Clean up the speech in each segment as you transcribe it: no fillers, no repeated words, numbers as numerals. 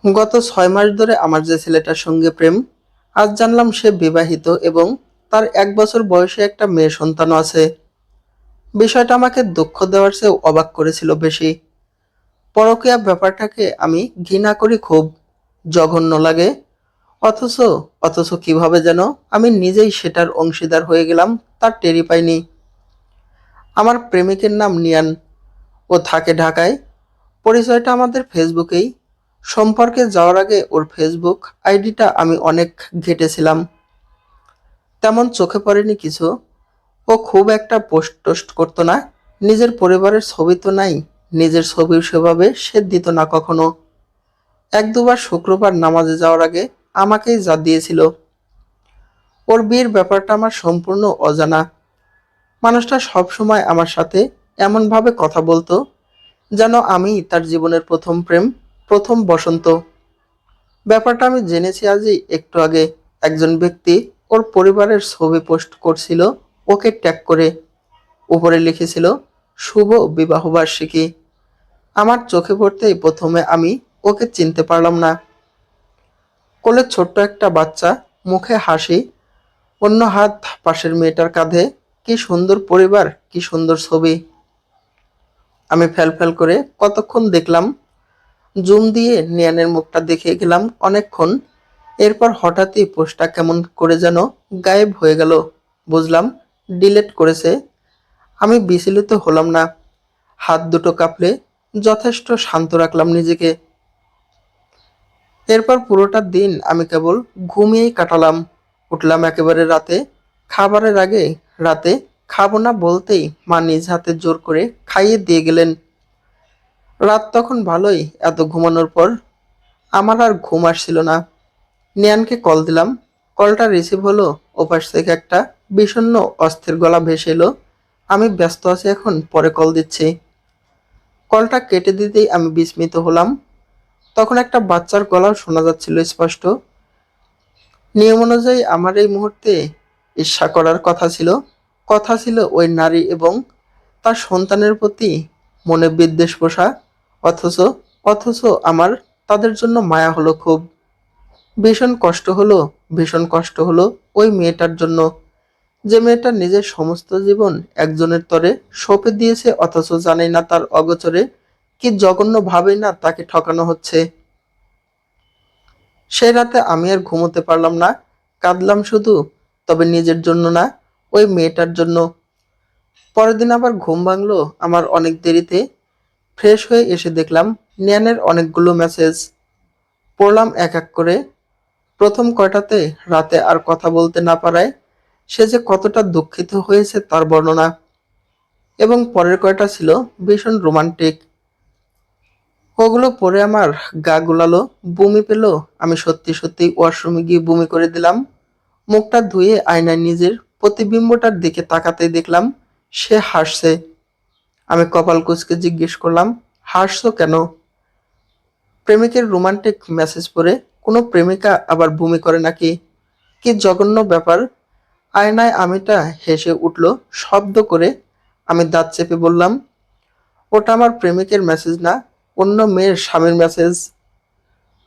গত ৬ মাস ধরে আমার যে ছেলেটার সঙ্গে প্রেম, আজ জানলাম সে বিবাহিত এবং তার ১ বছর বয়সী একটা মেয়ে সন্তানও আছে। বিষয়টা আমাকে দুঃখ দেওয়ার চেয়েও অবাক করেছিল বেশি। পরকীয়া ব্যাপারটাকে আমি ঘৃণা করি খুব, জঘন্য লাগে। অথচ অথচ কিভাবে যেন আমি নিজেই সেটার অংশীদার হয়ে গেলাম তার টেরই পাইনি। আমার প্রেমিকের নাম নিয়ান। ও থাকে ঢাকায়। পরিচয়টা আমাদের ফেসবুকেই। সম্পর্কে যাওয়ার আগে ওর ফেসবুক আইডিটা আমি অনেক ঘেঁটেছিলাম। তেমন চোখে পড়েনি কিছু। ও খুব একটা পোস্ট টোস্ট করতো না। নিজের পরিবারের ছবি তো নাই, নিজের ছবিও সেভাবে সে দিত না কখনো। এক দুবার শুক্রবার নামাজে যাওয়ার আগে আমাকেই যা দিয়েছিল। ওর বিয়ের ব্যাপারটা আমার সম্পূর্ণ অজানা। মানুষটা সবসময় আমার সাথে এমনভাবে কথা বলতো যেন আমি তার জীবনের প্রথম প্রেম, প্রথম বসন্ত। ব্যাপারটা আমি জেনেছি আজই একটু আগে। একজন ব্যক্তি ওর পরিবারের ছবি পোস্ট করছিল ওকে ট্যাগ করে। উপরে লিখেছিল, শুভ বিবাহবার্ষিকী। আমার চোখে পড়তেই প্রথমে আমি ওকে চিনতে পারলাম না। কোলে ছোট্ট একটা বাচ্চা, মুখে হাসি, অন্য হাত পাশের মেয়েটার কাঁধে। কি সুন্দর পরিবার, কি সুন্দর ছবি। আমি ফ্যাল ফ্যাল করে কতক্ষণ দেখলাম। জুম দিয়ে নিয়ানের মুখটা দেখে গেলাম অনেকক্ষণ। এরপর হঠাৎই পোস্টটা কেমন করে যেন গায়েব হয়ে গেল। বুঝলাম ডিলেট করেছে। আমি বিচলিত হলাম না। হাত দুটো কাঁপলে যথেষ্ট শান্ত রাখলাম নিজেকে। এরপর পুরোটা দিন আমি কেবল ঘুমিয়েই কাটালাম। উঠলাম একেবারে রাতে। খাবারের আগে রাতে খাবো না বলতেই মা নিজ হাতে জোর করে খাইয়ে দিয়ে গেলেন। রাত তখন ভালোই। এত ঘুমানোর পর আমার আর ঘুম আসছিল না। নিয়ানকে কল দিলাম। কলটা রিসিভ হলো। ওপাশ থেকে একটা বিষণ্ণ অস্থির গলা ভেসে এলো, আমি ব্যস্ত আছি এখন, পরে কল দিচ্ছি। কলটা কেটে দিতেই আমি বিস্মিত হলাম। তখন একটা বাচ্চার গলাও শোনা যাচ্ছিল স্পষ্ট। নিয়ম অনুযায়ী আমার এই মুহূর্তে ঈর্ষা করার কথা ছিল ওই নারী এবং তার সন্তানের প্রতি মনে বিদ্বেষ পোষা। অথচ অথচ আমার তাদের জন্য মায়া হলো খুব। ভীষণ কষ্ট হলো ওই মেয়েটার জন্য, যে মেয়েটা নিজের সমস্ত জীবন একজনের তরে সঁপে দিয়েছে, অথচ জানে না তার অগোচরে কি জঘন্য ভাবেই না তাকে ঠকানো হচ্ছে। সেই রাতে আমি আর ঘুমোতে পারলাম না। কাঁদলাম শুধু, তবে নিজের জন্য না, ওই মেয়েটার জন্য। পরের দিন আবার ঘুম ভাঙলো আমার অনেক দেরিতে। ফ্রেশ হয়ে এসে দেখলাম নিয়ানের অনেকগুলো মেসেজ। পড়লাম এক এক করে। প্রথম কয়টাতে রাতে আর কথা বলতে না পারায় সে যে কতটা দুঃখিত হয়েছে তার বর্ণনা। এবং পরের কয়টা ছিল ভীষণ রোমান্টিক। ওগুলো পরে আমার গা গুলালো, বমি পেল। আমি সত্যি সত্যি ওয়াশরুমে গিয়ে বমি করে দিলাম। মুখটা ধুয়ে আয়নায় নিজের প্রতিবিম্বটার দিকে তাকাতেই দেখলাম সে হাসছে। আমি কপাল কুঁচকে জিজ্ঞেস করলাম, হাসছো কেন? প্রেমিকের রোমান্টিক মেসেজ পড়ে কোনো প্রেমিকা আবার বমি করে নাকি? কি জঘন্য ব্যাপার। আয়নায় আমিটা হেসে উঠল শব্দ করে। আমি দাঁত চেপে বললাম, ওটা আমার প্রেমিকের মেসেজ না, অন্য মেয়ের স্বামীর মেসেজ।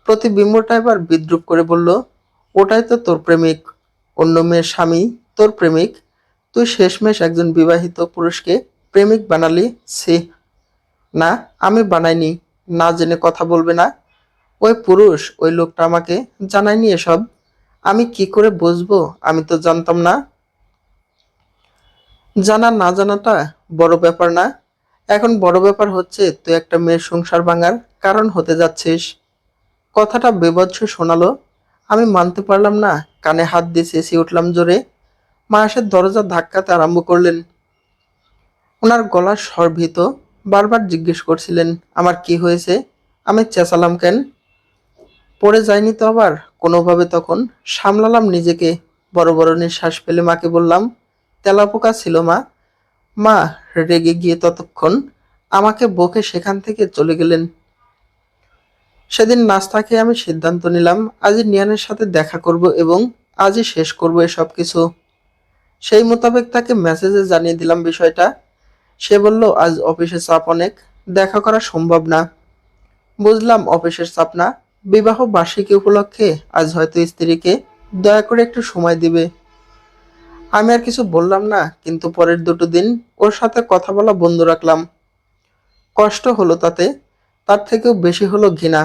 প্রতিবিম্বটা এবার বিদ্রূপ করে বলল, ওটাই তো তোর প্রেমিক। অন্য মেয়ের স্বামী তোর প্রেমিক? তুই শেষমেশ একজন বিবাহিত পুরুষকে প্রেমিক বানালি। ছি! না, আমি বানাইনি। না জেনে কথা বলবে না। ওই পুরুষ, ওই লোকটা আমাকে জানায়নি এসব। আমি কি করে বুঝবো? আমি তো জানতাম না। জানা না জানাটা বড় ব্যাপার না। এখন বড় ব্যাপার হচ্ছে তুই একটা মেয়ের সংসার ভাঙার কারণ হতে যাচ্ছিস। কথাটা বীভৎস শোনালো। আমি মানতে পারলাম না। কানে হাত দিয়ে চেঁচিয়ে উঠলাম জোরে। মা এসে দরজা ধাক্কাতে আরম্ভ করলেন। ওনার গলার স্বর ভীত। বারবার জিজ্ঞেস করছিলেন আমার কি হয়েছে। আমি চেঁচালাম কেন? পড়ে যায়নি তো আবার কোনোভাবে? তখন সামলালাম নিজেকে। বড় বড় নিঃশ্বাস ফেলে মাকে বললাম, তেলাপোকা ছিল মা। মা রেগে গিয়ে ততক্ষণ আমাকে বকে সেখান থেকে চলে গেলেন। সেদিন নাস্তা খেয়ে আমি সিদ্ধান্ত নিলাম আজই নিয়ানের সাথে দেখা করব এবং আজই শেষ করব এসব কিছু। সেই মোতাবেক তাকে মেসেজে জানিয়ে দিলাম বিষয়টা। সে বলল আজ অফিসে চাপ অনেক, দেখা করা সম্ভব না। বুঝলাম অফিসের চাপ না, বিবাহ বার্ষিকী উপলক্ষে আজ হয়তো স্ত্রীকে দয়া করে একটু সময় দিবে। আমি আর কিছু বললাম না, কিন্তু পরের দুটো দিন ওর সাথে কথা বলা বন্ধ রাখলাম। কষ্ট হলো তাতে, তার থেকেও বেশি হলো ঘৃণা।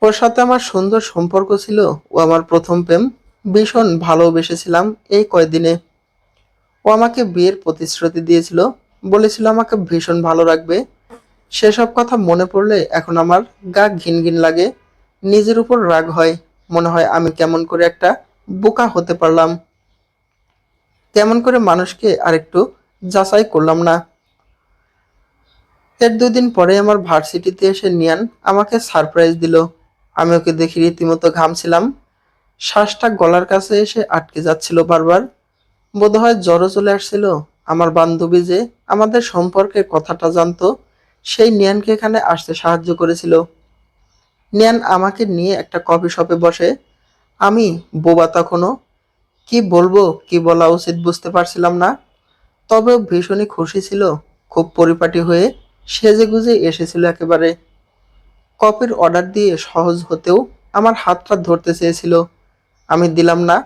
ওর সাথে আমার সুন্দর সম্পর্ক ছিল, ও আমার প্রথম প্রেম। ভীষণ ভালোবেসেছিলাম এই কয়দিনে। ও আমাকে বিয়ের প্রতিশ্রুতি দিয়েছিল, বলেছিল আমাকে ভীষণ ভালো রাখবে। সেসব কথা মনে পড়লে এখন আমার গা ঘিন ঘিন লাগে, নিজের উপর রাগ হয়। মনে হয় আমি কেমন করে একটা বোকা হতে পারলাম, কেমন করে মানুষকে আরেকটু যাচাই করলাম না। এর 2 দিন পরে আমার ভার্সিটিতে এসে নিয়ান আমাকে সারপ্রাইজ দিল। আমি ওকে দেখে রীতিমতো ঘামছিলাম, শ্বাসটা গলার কাছে এসে আটকে যাচ্ছিল বারবার। বোধহয় জ্বরও চলে আসছিল। আমার বান্ধবী যে আমাদের সম্পর্কের কথাটা জানতো, সেই নিয়ানকে এখানে আসতে সাহায্য করেছিল। নিয়ান আমাকে নিয়ে একটা কফি শপে বসে। আমি বোবা তখনও, কি বলবো কি বলা উচিত বুঝতে পারছিলাম না। তবেও ভীষণই খুশি ছিল। খুব পরিপাটি হয়ে সেজেগুজে এসেছিল একেবারে। কফির অর্ডার দিয়ে সহজ হতেও আমার হাতটা ধরতে চেয়েছিল। আমি দিলাম না।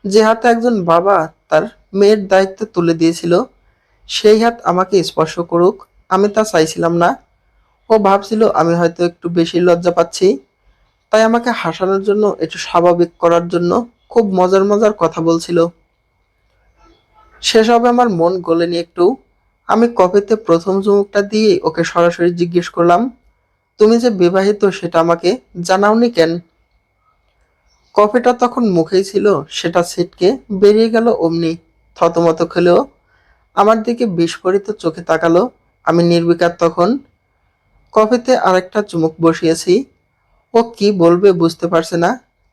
যে হাতে একজন বাবা তার মেয়ের দায়িত্ব তুলে দিয়েছিল, সেই হাত আমাকে স্পর্শ করুক আমি তা চাইছিলাম না। ও ভাবছিল আমি হয়তো একটু বেশি লজ্জা পাচ্ছি, তাই আমাকে হাসানোর জন্য, একটু স্বাভাবিক করার জন্য খুব মজার মজার কথা বলছিল। সেসবে আমার মন গলেনি একটু। আমি কফিতে প্রথম চুমুকটা দিয়ে ওকে সরাসরি জিজ্ঞেস করলাম, তুমি যে বিবাহিত সেটা আমাকে জানাওনি কেন? কফিটা তখন মুখেই ছিল, সেটা ছিটকে বেরিয়ে গেল অমনি। থতমত খেলেও আমার দিকে বিস্ফোরিত চোখে তাকালো। আমি নির্বিকার তখন। কফিতে আরেকটা চুমুক বসিয়েছি। ও কি বলবে বুঝতে পারছে না।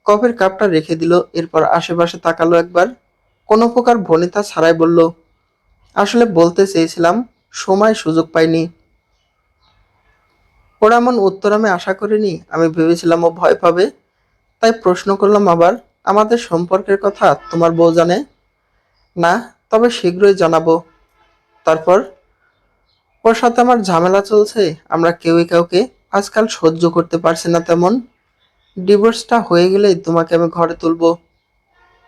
কফির কাপটা রেখে দিল, এরপর আশেপাশে তাকালো একবার। কোনো প্রকার ভনিতা ছাড়াই বলল, আসলে বলতে চেয়েছিলাম, সময় সুযোগ পাইনি। ওর এমন উত্তর আমি আশা করিনি। আমি ভেবেছিলাম ও ভয় পাবে, তাই প্রশ্ন করলাম আবার, আমাদের সম্পর্কের কথা তোমার বউ জানে? না, তবে শীঘ্রই জানাবো। তারপর? ওর সাথে আমার ঝামেলা চলছে। আমরা কেউই কাউকে আজকাল সহ্য করতে পারছি না তেমন। ডিভোর্সটা হয়ে গেলেই তোমাকে আমি ঘরে তুলবো।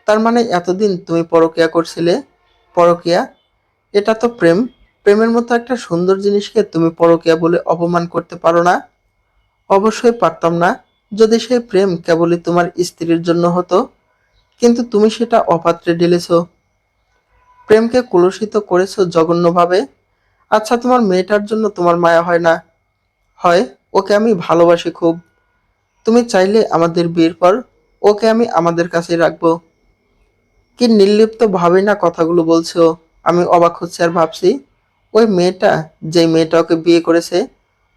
তার মানে এতদিন তুমি পরকীয়া করছিলে? পরকীয়া? এটা তো প্রেম। প্রেমের মতো একটা সুন্দর জিনিসকে তুমি পরকীয়া বলে অপমান করতে পারো না? অবশ্যই পারতাম না, যদি সেই প্রেম কেবলই তোমার স্ত্রীর জন্য হতো। কিন্তু তুমি সেটা অপাত্রে ঢেলেছো, প্রেমকে কলুষিত করেছো জঘন্যভাবে। আচ্ছা, তোমার মেয়েটার জন্য তোমার মায়া হয় না? হয়। ওকে আমি ভালোবাসি খুব। তুমি চাইলে আমাদের বিয়ের পর ওকে আমি আমাদের কাছেই রাখবো। কি নির্লিপ্ত ভাবেই না কথাগুলো বলছো। আমি অবাক হচ্ছি আর ভাবছি, ওই মেয়েটা, যেই মেয়েটা ওকে বিয়ে করেছে,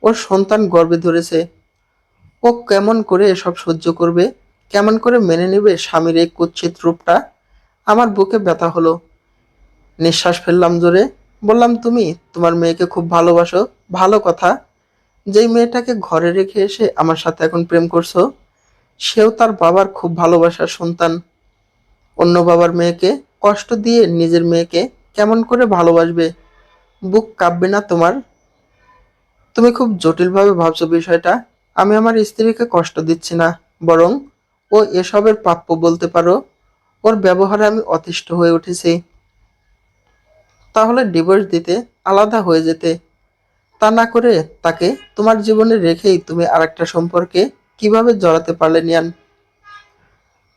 ওর সন্তান গর্ভে ধরেছে, ও কেমন করে এসব সহ্য করবে? কেমন করে মেনে নেবে স্বামীর এই কুৎসিত রূপটা? আমার বুকে ব্যথা হলো। নিঃশ্বাস ফেললাম জোরে। বললাম, তুমি তোমার মেয়েকে খুব ভালোবাসো, ভালো কথা। যেই মেয়েটাকে ঘরে রেখে এসে আমার সাথে এখন প্রেম করছো, সেও তার বাবার খুব ভালোবাসার সন্তান। অন্য বাবার মেয়েকে কষ্ট দিয়ে নিজের মেয়েকে কেমন করে ভালোবাসবে? বুক কাঁপবে না তোমার? তুমি খুব জটিলভাবে ভাবছো বিষয়টা। আমি আমার স্ত্রীকে কষ্ট দিচ্ছি না, বরং ও এসবের প্রাপ্য বলতে পারো। ওর ব্যবহারে আমি অতিষ্ঠ হয়ে উঠেছি। তাহলে ডিভোর্স দিতে, আলাদা হয়ে যেতে। তা না করে তাকে তোমার জীবনে রেখেই তুমি আরেকটা সম্পর্কে কিভাবে জড়াতে পারলে নিয়ান?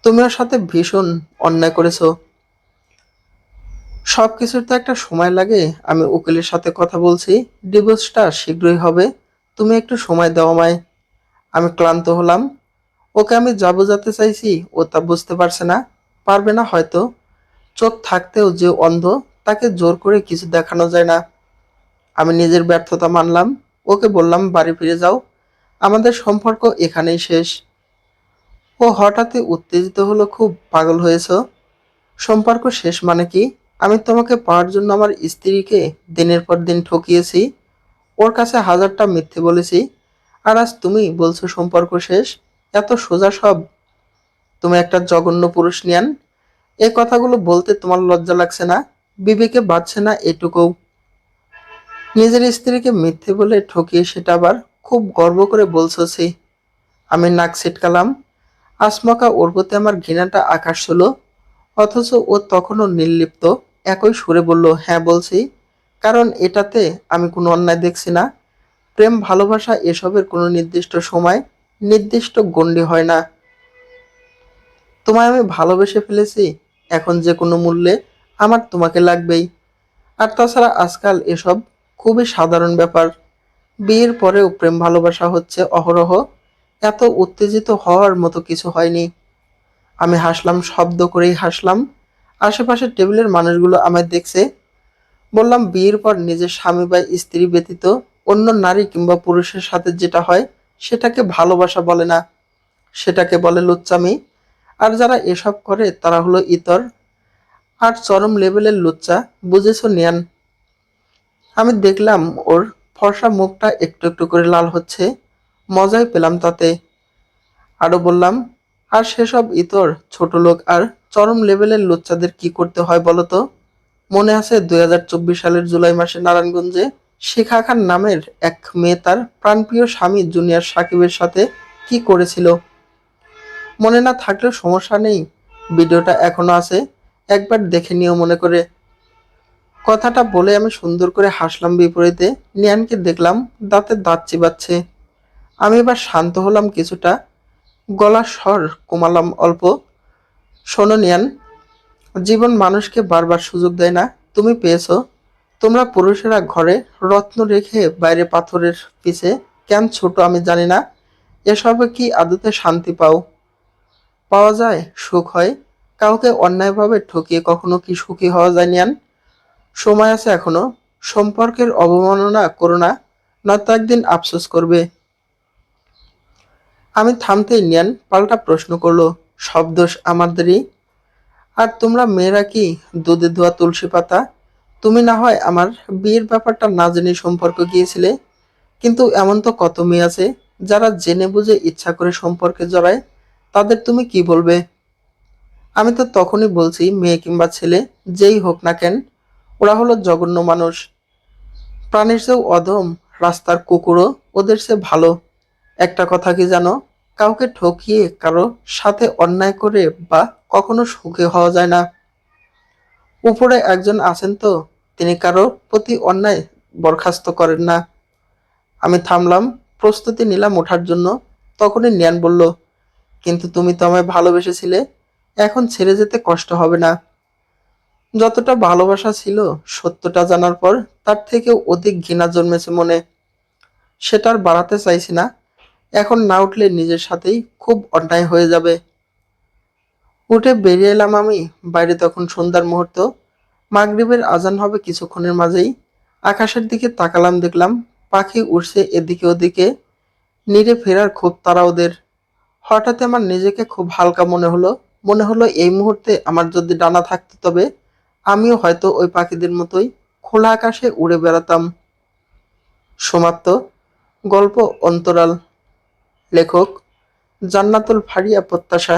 তুমি ওর সাথে ভীষণ অন্যায় করেছো। সবকিছুর তো একটা সময় লাগে। আমি উকিলের সাথে কথা বলছি, ডিভোর্সটা শীঘ্রই হবে। তুমি একটু সময় দাও আমায়। আমি ক্লান্ত হলাম। ওকে আমি যা বোঝাতে চাইছি ও তা বুঝতে পারছে না, পারবে না হয়তো। চোখ থাকতেও যে অন্ধ, তাকে জোর করে কিছু দেখানো যায় না। আমি নিজের ব্যর্থতা মানলাম। ওকে বললাম, বাড়ি ফিরে যাও, আমাদের সম্পর্ক এখানেই শেষ। ও হঠাৎই উত্তেজিত হলো, খুব পাগল হয়েছো? সম্পর্ক শেষ মানে কি? আমি তোমাকে পাওয়ার জন্য আমার স্ত্রীকে দিনের পর দিন ঠকিয়েছি, ওর কাছে হাজারটা মিথ্যে বলেছি, আর আজ তুমি বলছো সম্পর্ক শেষ? এত সোজা সব? তুমি একটা জঘন্য পুরুষ নিয়ান। এই কথাগুলো বলতে তোমার লজ্জা লাগছে না? বিবেকে বাজছে না এটুকুও? নিজের স্ত্রীকে মিথ্যে বলে ঠকিয়ে সেটা আবার খুব গর্ব করে বলছো? ছি! আমি নাক ছিটকালাম। আচমকা ওর প্রতি আমার ঘৃণাটা আকাশ ছিল, অথচ ও তখনও নির্লিপ্ত। একই সুরে বলল, হ্যাঁ বলছি, কারণ এটাতে আমি কোনো অন্যায় দেখছি না। প্রেম ভালোবাসা এসবের কোনো নির্দিষ্ট সময়, নির্দিষ্ট গণ্ডি হয় না। তোমায় আমি ভালোবেসে ফেলেছি, এখন যে কোনো মূল্যে আমার তোমাকে লাগবেই। আর তাছাড়া আজকাল এসব খুবই সাধারণ ব্যাপার। বিয়ের পরেও প্রেম ভালোবাসা হচ্ছে অহরহ। এত উত্তেজিত হওয়ার মতো কিছু হয়নি। আমি হাসলাম, শব্দ করেই হাসলাম। আশেপাশের টেবিলের মানুষগুলো আমায় দেখছে। বললাম, বিয়ের পর নিজের স্বামী বা স্ত্রী ব্যতীত অন্য নারী কিংবা পুরুষের সাথে যেটা হয় সেটাকে ভালোবাসা বলে না, সেটাকে বলে লুচ্চামি। আর যারা এসব করে তারা হলো ইতর, আর চরম লেভেলের লুচ্চা। বুঝেছো নিয়ান? আমি দেখলাম ওর ফর্সা মুখটা একটু একটু করে লাল হচ্ছে। মজাই পেলাম তাতে। আরো বললাম, আর সেসব ইতর, ছোট লোক আর চরম লেভেলের লুচ্চাদের কি করতে হয় বলো তো? মনে আছে 2024 সালের জুলাই মাসে নারায়ণগঞ্জে শিখা খান নামের এক মেয়ে তার প্রাণপ্রিয় স্বামী জুনিয়র সাকিবের সাথে কি করেছিল? মনে না থাকলেও সমস্যা নেই, ভিডিওটা এখনো আছে, একবার দেখে নিও মনে করে। কথাটা বলে আমি সুন্দর করে হাসলাম বিপরীতে। নিয়ানকে দেখলাম দাঁতে দাঁত চিবাচ্ছে। আমি এবার শান্ত হলাম কিছুটা, গলার স্বর কমালাম অল্প। শোনো নিয়ান, জীবন মানুষকে বারবার সুযোগ দেয় না, তুমি পেয়েছো। তোমরা পুরুষেরা ঘরে রত্ন রেখে বাইরে পাথরের পিছে কেন ছোট আমি জানি না। এসবে কি আদতে শান্তি পাওয়া যায়, সুখ হয়? কাউকে অন্যায়ভাবে ঠকিয়ে কখনো কি সুখী হওয়া যায় নিয়ান? সময় আছে এখনো। সম্পর্কের অবমাননা করো না, নয়তো একদিন আফসোস করবে। আমি থামতেই নিয়ান পাল্টা প্রশ্ন করলো, সব দোষ আমাদেরই? আর তোমরা মেয়েরা কি দুধে ধোয়া তুলসী পাতা? তুমি না হয় আমার বিয়ের ব্যাপারটা না জেনে সম্পর্ক গিয়েছিলে, কিন্তু এমন তো কত মেয়ে আছে যারা জেনে বুঝে ইচ্ছা করে সম্পর্কে জড়ায়। তাদের তুমি কি বলবে? আমি তো তখনই বলছি, মেয়ে কিংবা ছেলে যেই হোক না কেন, ওরা হলো জঘন্য মানুষ। প্রাণীর চেয়েও অধম, রাস্তার কুকুরও ওদের চেয়ে ভালো। একটা কথা কি জানো, কাউকে ঠকিয়ে কারো সাথে অন্যায় করে বা কখনো সুখী হওয়া যায় না। উপরে একজন আছেন তো, তিনি কারো প্রতি অন্যায় বরখাস্ত করেন না। আমি থামলাম, প্রস্তুতি নিলাম ওঠার জন্য। তখনই নিয়ান বলল, কিন্তু তুমি তো আমায় ভালোবেসেছিলে, এখন ছেড়ে যেতে কষ্ট হবে না? যতটা ভালোবাসা ছিল, সত্যটা জানার পর তার থেকেও অধিক ঘৃণা জন্মেছে মনে। সেটা আর বাড়াতে চাইছি না। এখন না উঠলে নিজের সাথেই খুব অন্যায় হয়ে যাবে। উঠে বেরিয়ে এলাম আমি। বাইরে তখন সন্ধ্যার মুহূর্ত। মাগরিবের আজান হবে কিছুক্ষণের মাঝেই। আকাশের দিকে তাকালাম, দেখলাম পাখি উড়ছে এদিকে ওদিকে। নীরে ফেরার খুব তাড়া ওদের। হঠাৎ আমার নিজেকে খুব হালকা মনে হলো। মনে হলো এই মুহূর্তে আমার যদি ডানা থাকতো তবে আমিও হয়তো ওই পাখিদের মতোই খোলা আকাশে উড়ে বেড়াতাম। সমাপ্ত। গল্প অন্তরাল। লেখক জান্নাতুল ফারিয়া প্রত্যাশা।